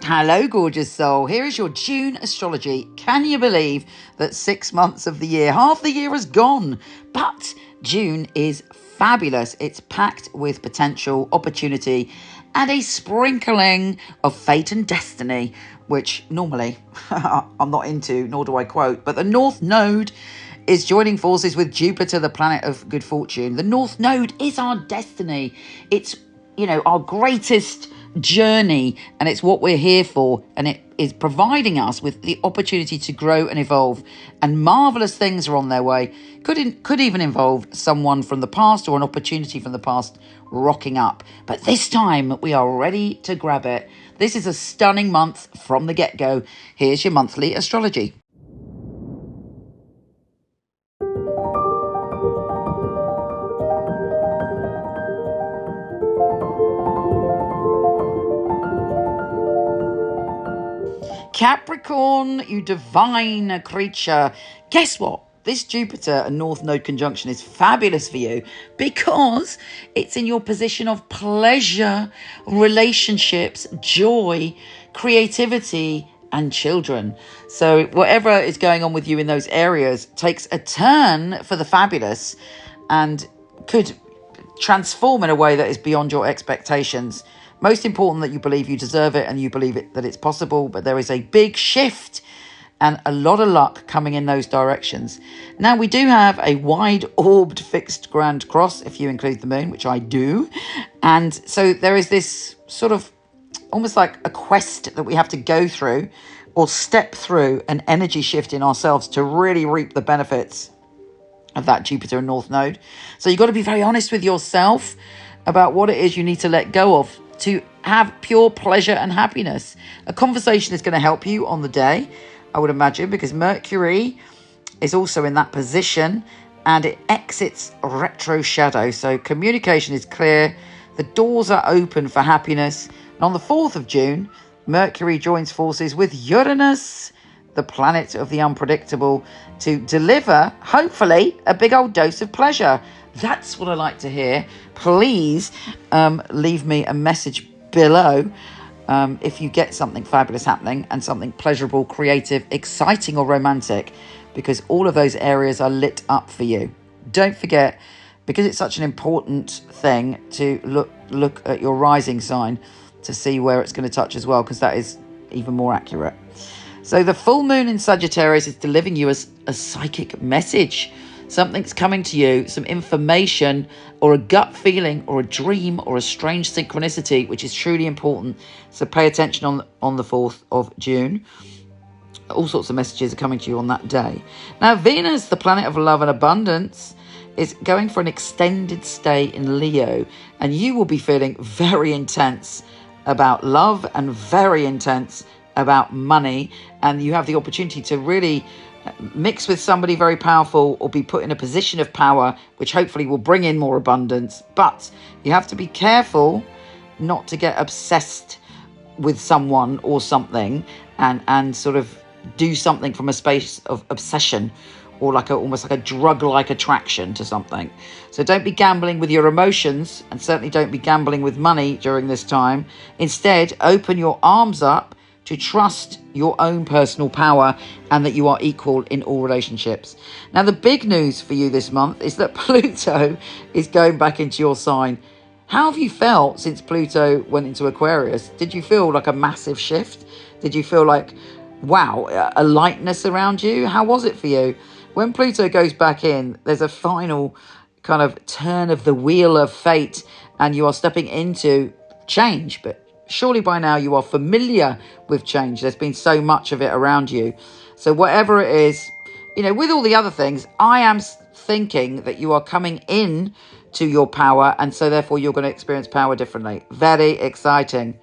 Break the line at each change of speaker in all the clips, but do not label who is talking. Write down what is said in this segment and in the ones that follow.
Hello, gorgeous soul. Here is your June astrology. Can you believe that 6 months of the year, half the year has gone? But June is fabulous. It's packed with potential, opportunity, and a sprinkling of fate and destiny, which normally I'm not into, nor do I quote. But the North Node is joining forces with Jupiter, the planet of good fortune. The North Node is our destiny. It's, our greatest journey, and it's what we're here for, and it is providing us with the opportunity to grow and evolve, and marvelous things are on their way. Could even involve someone from the past or an opportunity from the past rocking up, but this time we are ready to grab it. This is a stunning month from the get-go. Here's your monthly astrology. Capricorn, you divine creature. Guess what? This Jupiter and North Node conjunction is fabulous for you because it's in your position of pleasure, relationships, joy, creativity, and children. So whatever is going on with you in those areas takes a turn for the fabulous and could transform in a way that is beyond your expectations. Most important that you believe you deserve it and you believe that it's possible, but there is a big shift and a lot of luck coming in those directions. Now, we do have a wide-orbed fixed grand cross, if you include the moon, which I do. And so there is this sort of almost like a quest that we have to go through or step through, an energy shift in ourselves to really reap the benefits of that Jupiter and North Node. So you've got to be very honest with yourself about what it is you need to let go of to have pure pleasure and happiness. A conversation is going to help you on the day, I would imagine, because Mercury is also in that position and it exits retro shadow. So communication is clear. The doors are open for happiness. And on the 4th of June, Mercury joins forces with Uranus, the planet of the unpredictable, to deliver, hopefully, a big old dose of pleasure. That's what I like to hear. Please leave me a message below if you get something fabulous happening and something pleasurable, creative, exciting or romantic, because all of those areas are lit up for you. Don't forget, because it's such an important thing, to look at your rising sign to see where it's going to touch as well, because that is even more accurate. So the full moon in Sagittarius is delivering you a psychic message. Something's coming to you, some information or a gut feeling or a dream or a strange synchronicity, which is truly important. So pay attention on the 4th of June. All sorts of messages are coming to you on that day. Now, Venus, the planet of love and abundance, is going for an extended stay in Leo, and you will be feeling very intense about love and very intense about money, and you have the opportunity to really mix with somebody very powerful or be put in a position of power, which hopefully will bring in more abundance. But you have to be careful not to get obsessed with someone or something and sort of do something from a space of obsession or almost like a drug-like attraction to something. So don't be gambling with your emotions, and certainly don't be gambling with money during this time. Instead, open your arms up to trust your own personal power and that you are equal in all relationships. Now, the big news for you this month is that Pluto is going back into your sign. How have you felt since Pluto went into Aquarius? Did you feel like a massive shift? Did you feel like, wow, a lightness around you? How was it for you? When Pluto goes back in, there's a final kind of turn of the wheel of fate, and you are stepping into change. But surely by now you are familiar with change. There's been so much of it around you. So whatever it is, with all the other things, I am thinking that you are coming in to your power, and so therefore you're going to experience power differently. Very exciting.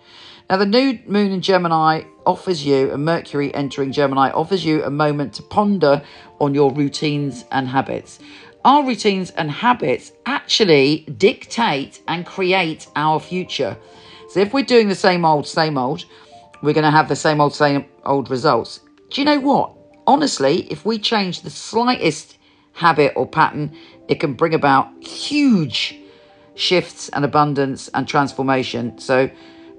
Now, the new moon in Gemini offers you, and Mercury entering Gemini offers you a moment to ponder on your routines and habits. Our routines and habits actually dictate and create our future. So if we're doing the same old, we're going to have the same old results. Do you know what? Honestly, if we change the slightest habit or pattern, it can bring about huge shifts and abundance and transformation. So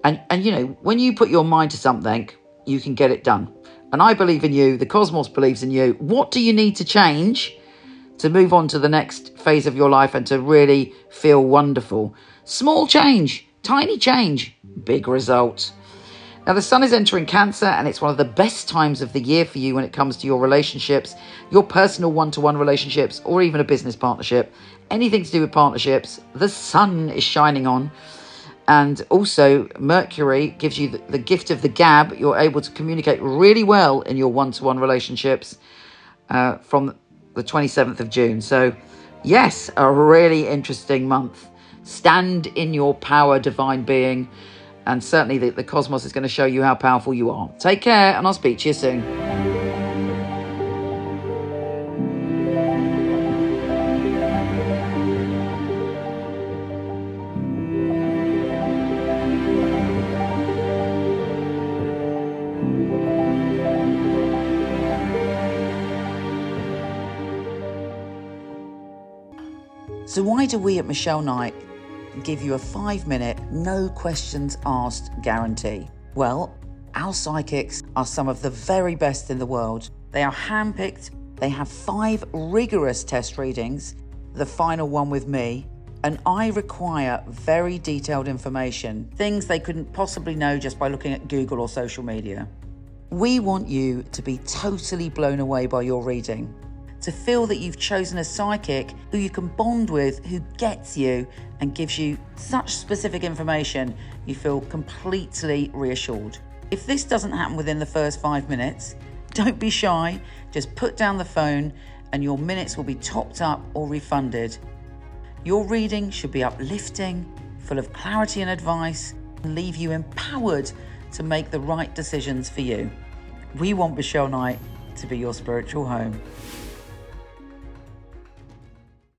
And you know, when you put your mind to something, you can get it done. And I believe in you. The cosmos believes in you. What do you need to change to move on to the next phase of your life and to really feel wonderful? Small change, tiny change, big results. Now, the sun is entering Cancer, and it's one of the best times of the year for you when it comes to your relationships, your personal one-to-one relationships, or even a business partnership. Anything to do with partnerships, the sun is shining on. And also, Mercury gives you the gift of the gab. You're able to communicate really well in your one-to-one relationships from the 27th of June. So, yes, a really interesting month. Stand in your power, divine being. And certainly the cosmos is going to show you how powerful you are. Take care, and I'll speak to you soon. So why do we at Michele Knight give you a 5-minute, no questions asked guarantee? Well, our psychics are some of the very best in the world. They are handpicked. They have 5 rigorous test readings, the final one with me, and I require very detailed information, things they couldn't possibly know just by looking at Google or social media. We want you to be totally blown away by your reading, to feel that you've chosen a psychic who you can bond with, who gets you and gives you such specific information, you feel completely reassured. If this doesn't happen within the first 5 minutes, don't be shy, just put down the phone and your minutes will be topped up or refunded. Your reading should be uplifting, full of clarity and advice, and leave you empowered to make the right decisions for you. We want Michele Knight to be your spiritual home.